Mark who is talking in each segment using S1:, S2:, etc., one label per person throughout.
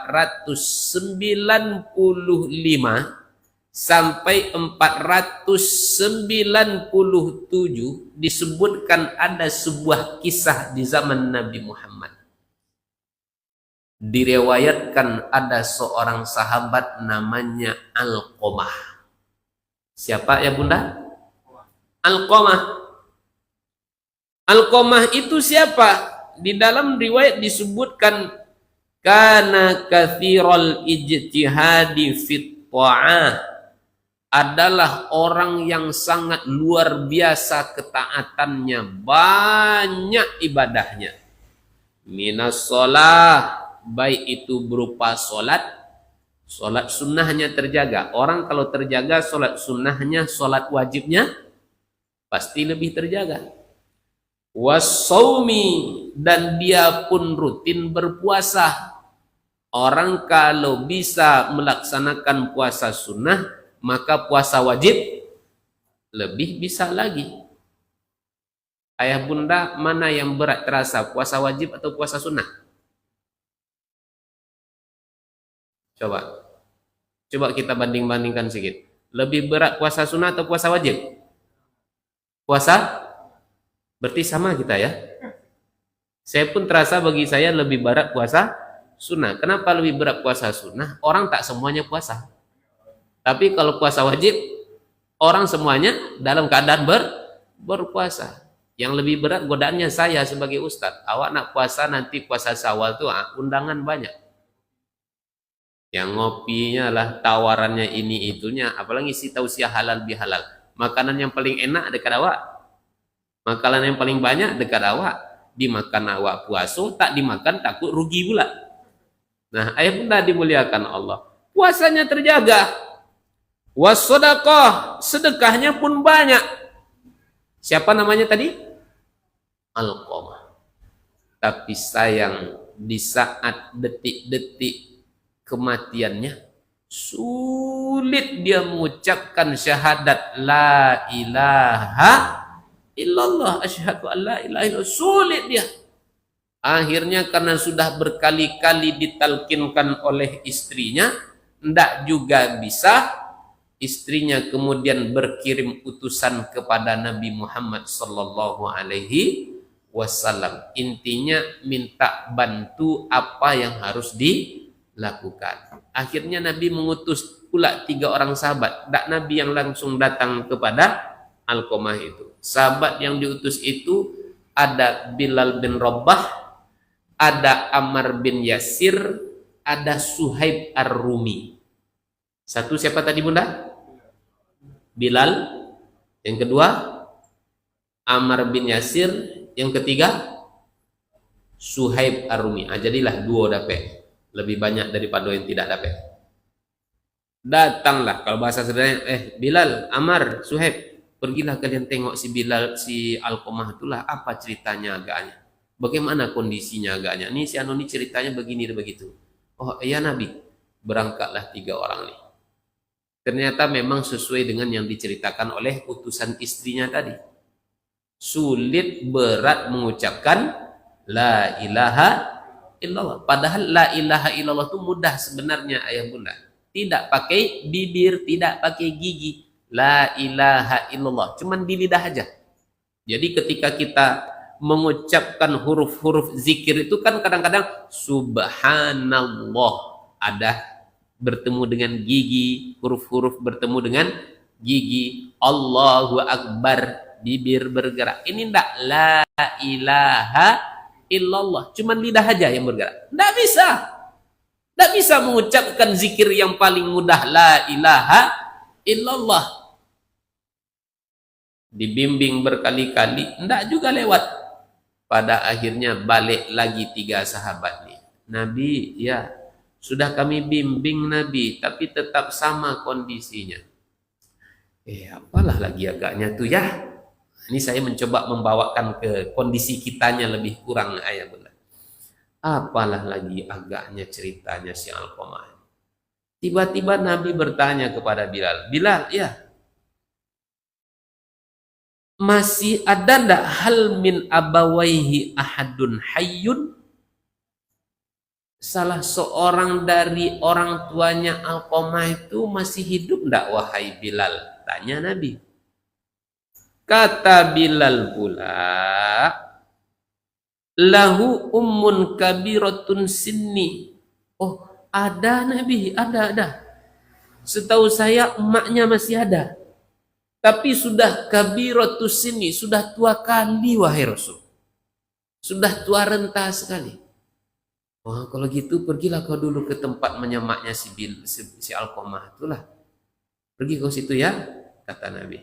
S1: 495 sampai 497 disebutkan ada sebuah kisah di zaman Nabi Muhammad. Diriwayatkan ada seorang sahabat namanya Alqamah. Siapa ya Bunda? Alqamah. Alqamah itu siapa? Di dalam riwayat disebutkan kana katsiral ijtihadi fit ta'ah, adalah orang yang sangat luar biasa ketaatannya, banyak ibadahnya. Minas sholah, baik itu berupa sholat sunnahnya terjaga. Orang kalau terjaga sholat sunnahnya, sholat wajibnya pasti lebih terjaga. Wassaumi, dan dia pun rutin berpuasa. Orang kalau bisa melaksanakan puasa sunnah, maka puasa wajib lebih bisa lagi. Ayah bunda, mana yang berat terasa, puasa wajib atau puasa sunnah? Coba kita banding-bandingkan sedikit. Lebih berat puasa sunnah atau puasa wajib? Puasa? Berarti sama kita ya. Saya pun terasa bagi saya lebih berat puasa sunnah. Kenapa lebih berat puasa sunnah? Orang tak semuanya puasa. Tapi kalau puasa wajib, orang semuanya dalam keadaan berpuasa. Yang lebih berat godaannya saya sebagai ustadz. Awak nak puasa nanti puasa Syawal tuh undangan banyak. Yang ngopinya lah, tawarannya ini itunya, apalagi si tausiah halal bihalal. Makanan yang paling enak dekat awak. Makanan yang paling banyak dekat awak. Dimakan awak puasa, tak dimakan takut rugi pula. Nah, ayah bunda dimuliakan Allah. Puasanya terjaga. Wassadaqah, sedekahnya pun banyak. Siapa namanya tadi? Alqamah. Tapi sayang, di saat detik-detik kematiannya, sulit dia mengucapkan syahadat la ilaha illallah, asyhadu an la ilaha illallah. Sulit dia. Akhirnya karena sudah berkali-kali ditalkinkan oleh istrinya, ndak juga bisa. Istrinya kemudian berkirim utusan kepada Nabi Muhammad sallallahu alaihi wasallam. Intinya minta bantu apa yang harus dilakukan. Akhirnya Nabi mengutus pula 3 orang sahabat. Tak Nabi yang langsung datang kepada Alqamah itu. Sahabat yang diutus itu ada Bilal bin Rabah, ada Ammar bin Yasir, ada Suhaib Ar-Rumi. Satu siapa tadi bunda? Bilal, yang kedua Ammar bin Yasir, yang ketiga Suhaib Ar-Rumi. Jadilah 2 dapat, lebih banyak daripada yang tidak dapat. Datanglah, kalau bahasa sederhana, Bilal, Ammar, Suhaib, pergilah kalian tengok si Bilal, si Alqamah itulah, apa ceritanya agaknya, bagaimana kondisinya agaknya. Ini si anu ini ceritanya begini dan begitu. Oh iya Nabi. Berangkatlah 3 orang ini. Ternyata memang sesuai dengan yang diceritakan oleh utusan istrinya tadi. Sulit berat mengucapkan la ilaha illallah. Padahal la ilaha illallah itu mudah sebenarnya ayah bunda. Tidak pakai bibir, tidak pakai gigi. La ilaha illallah. Cuman di lidah aja. Jadi ketika kita mengucapkan huruf-huruf zikir itu kan kadang-kadang subhanallah ada bertemu dengan gigi, huruf-huruf bertemu dengan gigi. Allahu Akbar, bibir bergerak. Ini enggak la ilaha illallah, cuman lidah aja yang bergerak. Enggak bisa. Enggak bisa mengucapkan zikir yang paling mudah la ilaha illallah. Dibimbing berkali-kali, enggak juga lewat. Pada akhirnya balik lagi 3 sahabat nih. Nabi, ya sudah kami bimbing Nabi, tapi tetap sama kondisinya. Apalah lagi agaknya tuh ya. Ini saya mencoba membawakan ke kondisi kitanya lebih kurang ayah bunda. Apalah lagi agaknya ceritanya si Alqamah. Tiba-tiba Nabi bertanya kepada Bilal. Bilal, ya. Masih ada ndak hal min abawaihi ahadun hayyun? salah seorang dari orang tuanya Alqamah itu masih hidup ndak wahai Bilal? Tanya Nabi. Kata Bilal pula, lahu ummun kabiratun sinni. Oh, ada Nabi, ada. Setahu saya emaknya masih ada. Tapi sudah kabiratus sinni, sudah tua kali wahai Rasul. Sudah tua renta sekali. Oh, kalau gitu pergilah kau dulu ke tempat menyemaknya si Alqamah itulah. Pergi kau situ ya, kata Nabi.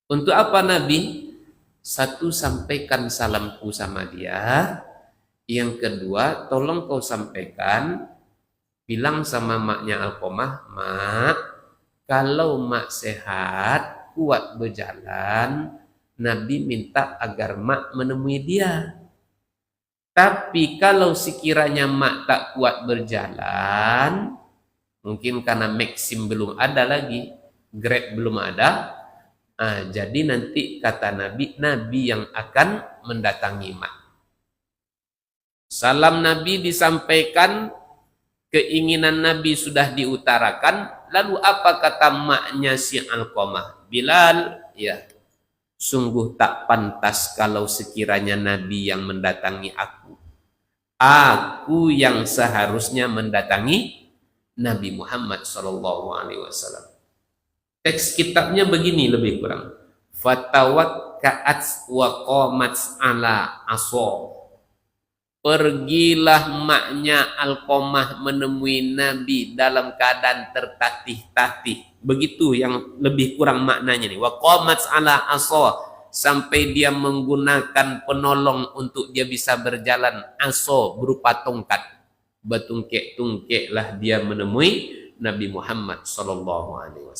S1: Untuk apa Nabi? Satu, sampaikan salamku sama dia. Yang kedua, tolong kau sampaikan, bilang sama maknya Alqamah, mak, kalau mak sehat, kuat berjalan, Nabi minta agar mak menemui dia. Tapi kalau sekiranya mak tak kuat berjalan, mungkin karena Maxim belum ada lagi, Grab belum ada, jadi nanti kata Nabi, Nabi yang akan mendatangi mak. Salam Nabi disampaikan, keinginan Nabi sudah diutarakan, lalu apa kata maknya si Alqamah? Bilal, ya, sungguh tak pantas kalau sekiranya Nabi yang mendatangi aku. Aku yang seharusnya mendatangi Nabi Muhammad SAW. Teks kitabnya begini lebih kurang. Fatawakka'at wa qamat ala aso. Pergilah maknya Alqamah menemui Nabi dalam keadaan tertatih-tatih. Begitu yang lebih kurang maknanya nih. Wa qamat ala aso. Sampai dia menggunakan penolong untuk dia bisa berjalan. Aso berupa tongkat. Bertungkek-tungkek lah dia menemui Nabi Muhammad SAW.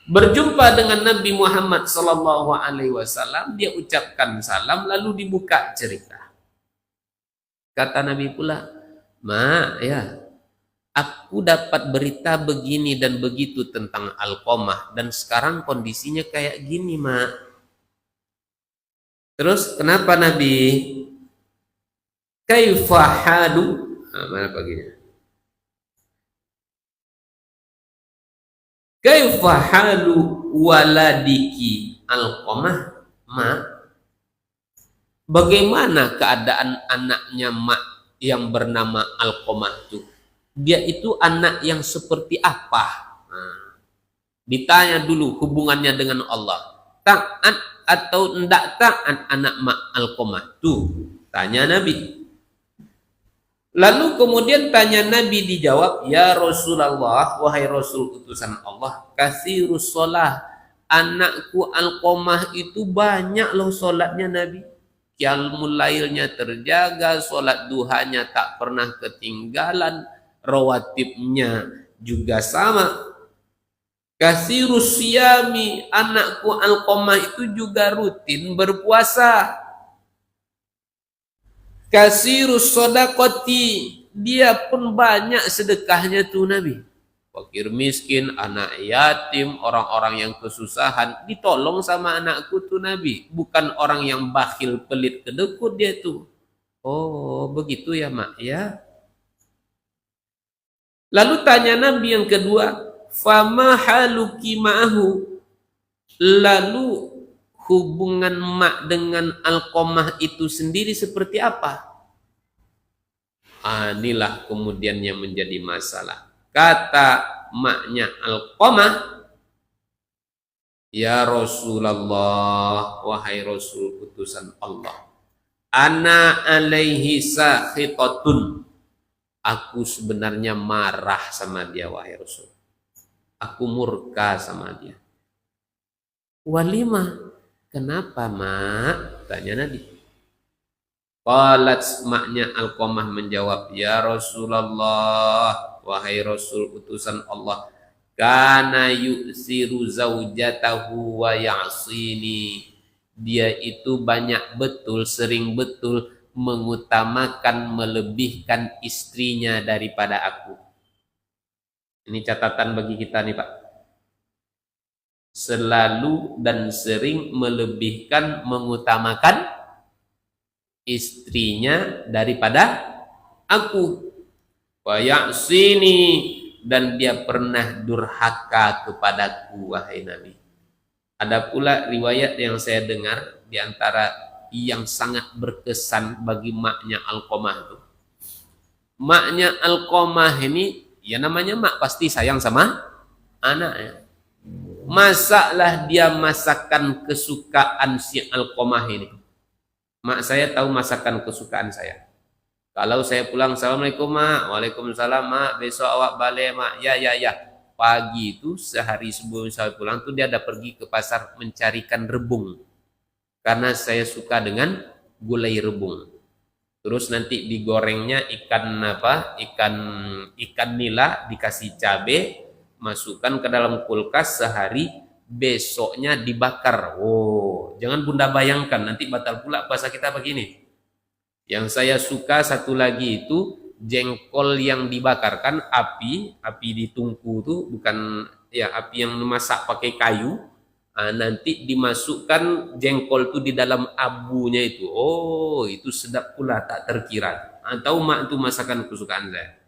S1: Berjumpa dengan Nabi Muhammad SAW, dia ucapkan salam lalu dibuka cerita. Kata Nabi pula, mak, ya, aku dapat berita begini dan begitu tentang Alqamah dan sekarang kondisinya kayak gini, mak. Terus kenapa Nabi? Kaifa halu? Mana paginya? Kaifa halu waladiki Alqamah, mak? Bagaimana keadaan anaknya mak yang bernama Alqamah itu? Dia itu anak yang seperti apa? Ditanya dulu hubungannya dengan Allah. Taat atau tidak taat anak mak Alqamah itu? Tanya Nabi. Lalu kemudian tanya Nabi, dijawab, ya Rasulullah, wahai Rasul utusan Allah, kasirus sholah, anakku Alqamah itu banyak loh sholatnya Nabi. Qiyamul lailnya terjaga, sholat duhanya tak pernah ketinggalan, rawatibnya juga sama. Kasirus siyami, anakku Alqamah itu juga rutin berpuasa. Kasirus sodakoti, dia pun banyak sedekahnya tuh Nabi. Fakir miskin, anak yatim, orang-orang yang kesusahan, ditolong sama anakku tuh Nabi. Bukan orang yang bakhil, pelit, kedekut dia tuh. Oh, begitu ya mak ya. Lalu tanya Nabi yang kedua, fama haluki ma'ahu. Lalu hubungan mak dengan Alqamah itu sendiri seperti apa? Inilah kemudian yang menjadi masalah. Kata maknya Alqamah, ya Rasulullah, wahai Rasul utusan Allah, ana alaihi sakhitatun. Aku sebenarnya marah sama dia, wahai Rasul. Aku murka sama dia. Walimah, kenapa mak? Tanya Nabi. Qalat, maknya Alqamah menjawab, ya Rasulullah, wahai Rasul utusan Allah, kana yu'siru zaujatahu wa ya'sini. Dia itu banyak betul, sering betul mengutamakan, melebihkan istrinya daripada aku. Ini catatan bagi kita nih Pak. Selalu dan sering melebihkan, mengutamakan istrinya daripada aku, wa ya'sini, dan dia pernah durhaka kepadaku, wahai Nabi. Ada pula riwayat yang saya dengar di antara yang sangat berkesan bagi maknya Alqamah itu. Maknya Alqamah ini, ya namanya mak pasti sayang sama anaknya. Masaklah dia masakan kesukaan si Alqamah ini. Mak saya tahu masakan kesukaan saya. Kalau saya pulang, Assalamualaikum mak, Waalaikumsalam mak, besok awak balik mak, ya. Pagi itu sehari sebelum saya pulang tuh dia ada pergi ke pasar mencarikan rebung. Karena saya suka dengan gulai rebung. Terus nanti digorengnya ikan nila dikasih cabai, masukkan ke dalam kulkas sehari, besoknya dibakar. Oh, jangan bunda bayangkan nanti batal pula puasa kita begini. Yang saya suka satu lagi itu jengkol yang dibakar, kan api di tungku tuh bukan ya api yang memasak pakai kayu. Nanti dimasukkan jengkol tuh di dalam abunya itu. Oh, itu sedap pula tak terkira. Tahu mak itu masakan kesukaan saya.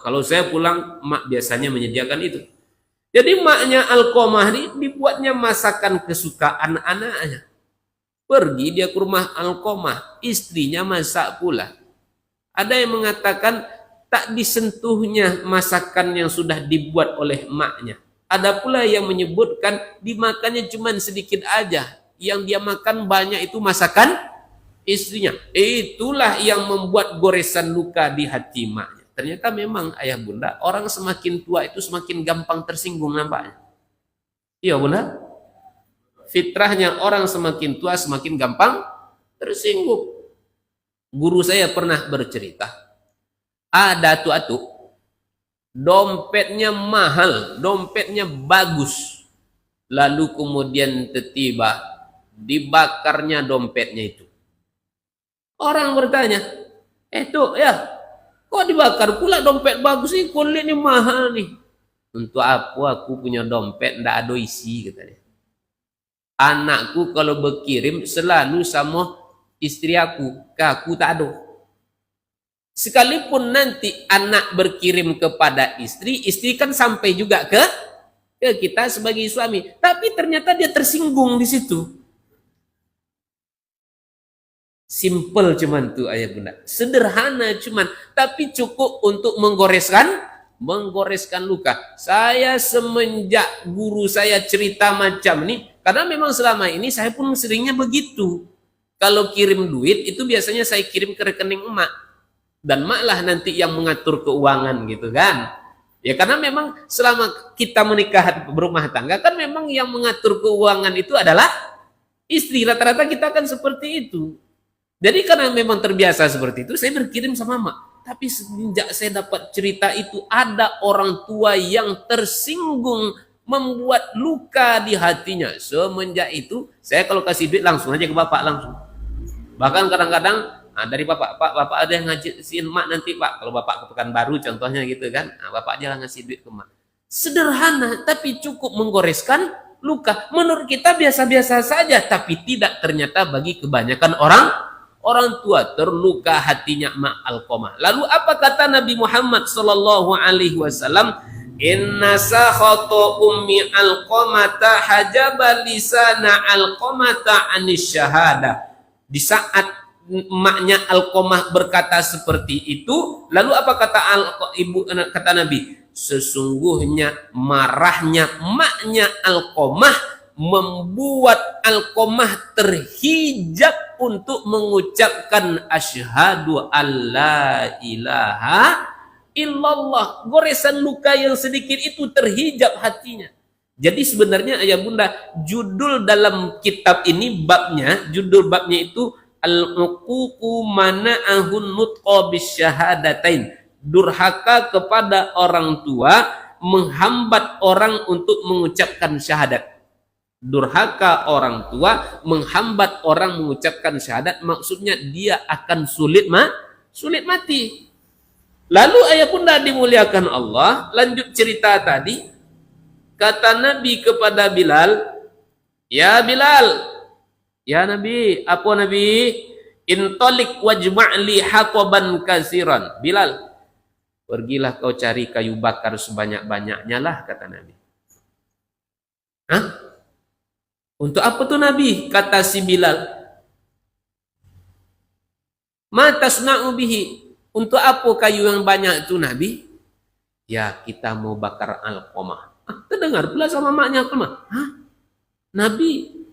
S1: Kalau saya pulang mak biasanya menyediakan itu. Jadi maknya Alqamah ini dibuatnya masakan kesukaan anaknya. Pergi dia ke rumah Alqamah, istrinya masak pula. Ada yang mengatakan tak disentuhnya masakan yang sudah dibuat oleh emaknya. Ada pula yang menyebutkan dimakannya cuma sedikit aja. Yang dia makan banyak itu masakan istrinya. Itulah yang membuat goresan luka di hati emaknya. Ternyata memang ayah bunda, orang semakin tua itu semakin gampang tersinggung nampaknya. Iya bunda? Fitrahnya orang semakin tua semakin gampang tersinggung. Guru saya pernah bercerita, ada atu-atu, dompetnya mahal, dompetnya bagus, lalu kemudian tiba-tiba dibakarnya dompetnya itu. Orang bertanya, tuh ya, kok dibakar pula dompet bagus ini, kulitnya mahal nih. Untuk apa aku punya dompet ndak ada isi, katanya. Anakku kalau berkirim selalu sama istri aku tak ada. Sekalipun nanti anak berkirim kepada istri, istri kan sampai juga ke kita sebagai suami. Tapi ternyata dia tersinggung di situ. Simple cuman tuh ayah bunda. Sederhana cuman, tapi cukup untuk menggoreskan luka. Saya semenjak guru saya cerita macam ini, karena memang selama ini saya pun seringnya begitu. Kalau kirim duit itu biasanya saya kirim ke rekening emak. Dan emak lah nanti yang mengatur keuangan gitu kan. Ya karena memang selama kita menikah berumah tangga kan memang yang mengatur keuangan itu adalah istri. Rata-rata kita kan seperti itu. Jadi karena memang terbiasa seperti itu, saya berkirim sama emak. Tapi semenjak saya dapat cerita itu, ada orang tua yang tersinggung, membuat luka di hatinya. Semenjak itu, saya kalau kasih duit langsung aja ke bapak langsung. Bahkan kadang-kadang dari bapak ada yang ngasihin emak nanti pak. Kalau bapak ke Pekanbaru contohnya gitu kan, bapak aja lah ngasih duit ke emak. Sederhana, tapi cukup menggoreskan luka. Menurut kita biasa-biasa saja, tapi tidak ternyata bagi kebanyakan orang tua terluka hatinya mak Alqamah. Lalu apa kata Nabi Muhammad sallallahu alaihi wasallam? Inna sakhatu ummi Alqamata hajaba lisana Alqamata anis syahada. Di saat emaknya Alqamah berkata seperti itu, lalu apa kata Nabi? Sesungguhnya marahnya emaknya Alqamah membuat Alqamah terhijab untuk mengucapkan asyhadu alla ilaha illallah. Goresan luka yang sedikit itu terhijab hatinya. Jadi sebenarnya ayah bunda, judul dalam kitab ini judul babnya itu al-uququ mana'ahun nutqa bisyahadatain. Durhaka kepada orang tua menghambat orang untuk mengucapkan syahadat. Durhaka orang tua menghambat orang mengucapkan syahadat, maksudnya dia akan sulit mati. Lalu ayah bunda dimuliakan Allah, lanjut cerita tadi, kata Nabi kepada Bilal, ya Bilal, ya Nabi, apa Nabi? Intolik wajma'li hataban kasiran. Bilal, pergilah kau cari kayu bakar sebanyak-banyaknya lah, kata Nabi. Hah? Untuk apa tuh Nabi? Kata si Bilal. Ma tasna'u bihi. Untuk apa kayu yang banyak itu Nabi? Ya, kita mau bakar Alqamah. Terdengar pula sama maknya Alqamah. Hah? Nabi,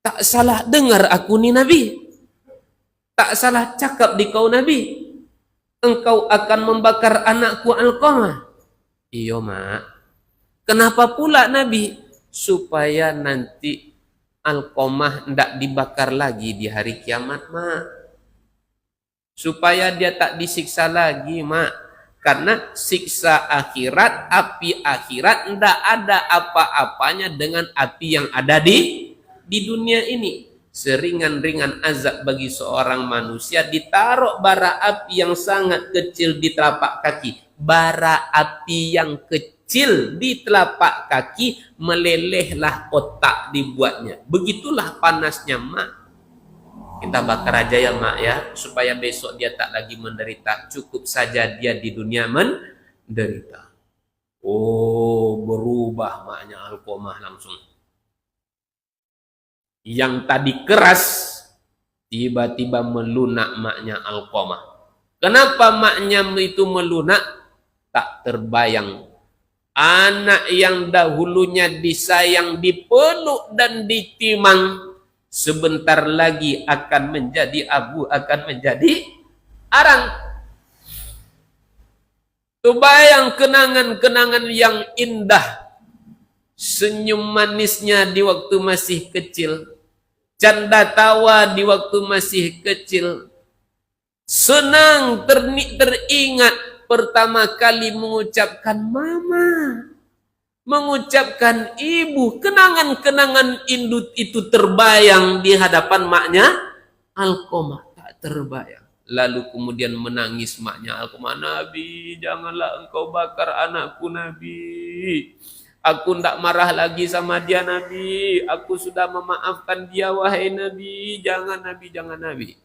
S1: tak salah dengar aku nih Nabi. Tak salah cakap di kau Nabi. Engkau akan membakar anakku Alqamah. Iyo mak. Kenapa pula Nabi? Supaya nanti Alqamah tidak dibakar lagi di hari kiamat mak. Supaya dia tak disiksa lagi mak. Karena siksa akhirat, api akhirat tidak ada apa-apanya dengan api yang ada di dunia ini. Seringan-ringan azab bagi seorang manusia ditaruh bara api yang sangat kecil di telapak kaki. Bara api yang kecil di telapak kaki, melelehlah otak dibuatnya. Begitulah panasnya mak. Kita bakar aja ya mak ya, supaya besok dia tak lagi menderita. Cukup saja dia di dunia menderita. Oh, berubah maknya Alqamah langsung. Yang tadi keras, tiba-tiba melunak maknya Alqamah. Kenapa maknya itu melunak? Tak terbayang. Anak yang dahulunya disayang, dipeluk dan ditimang, sebentar lagi akan menjadi abu, akan menjadi arang. Terbayang kenangan-kenangan yang indah, senyum manisnya di waktu masih kecil, canda tawa di waktu masih kecil, senang teringat pertama kali mengucapkan mama, mengucapkan ibu. Kenangan-kenangan indut itu terbayang di hadapan maknya Alqamah, tak terbayang. Lalu kemudian menangis maknya Alqamah, Nabi, janganlah engkau bakar anakku Nabi. Aku tidak marah lagi sama dia Nabi. Aku sudah memaafkan dia wahai Nabi. Jangan Nabi, jangan Nabi.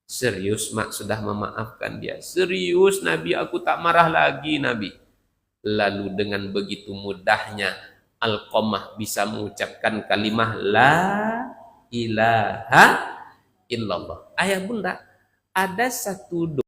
S1: Serius mak sudah memaafkan dia. Serius Nabi, aku tak marah lagi Nabi. Lalu dengan begitu mudahnya Alqamah bisa mengucapkan kalimah la ilaha illallah. Ayah bunda, ada satu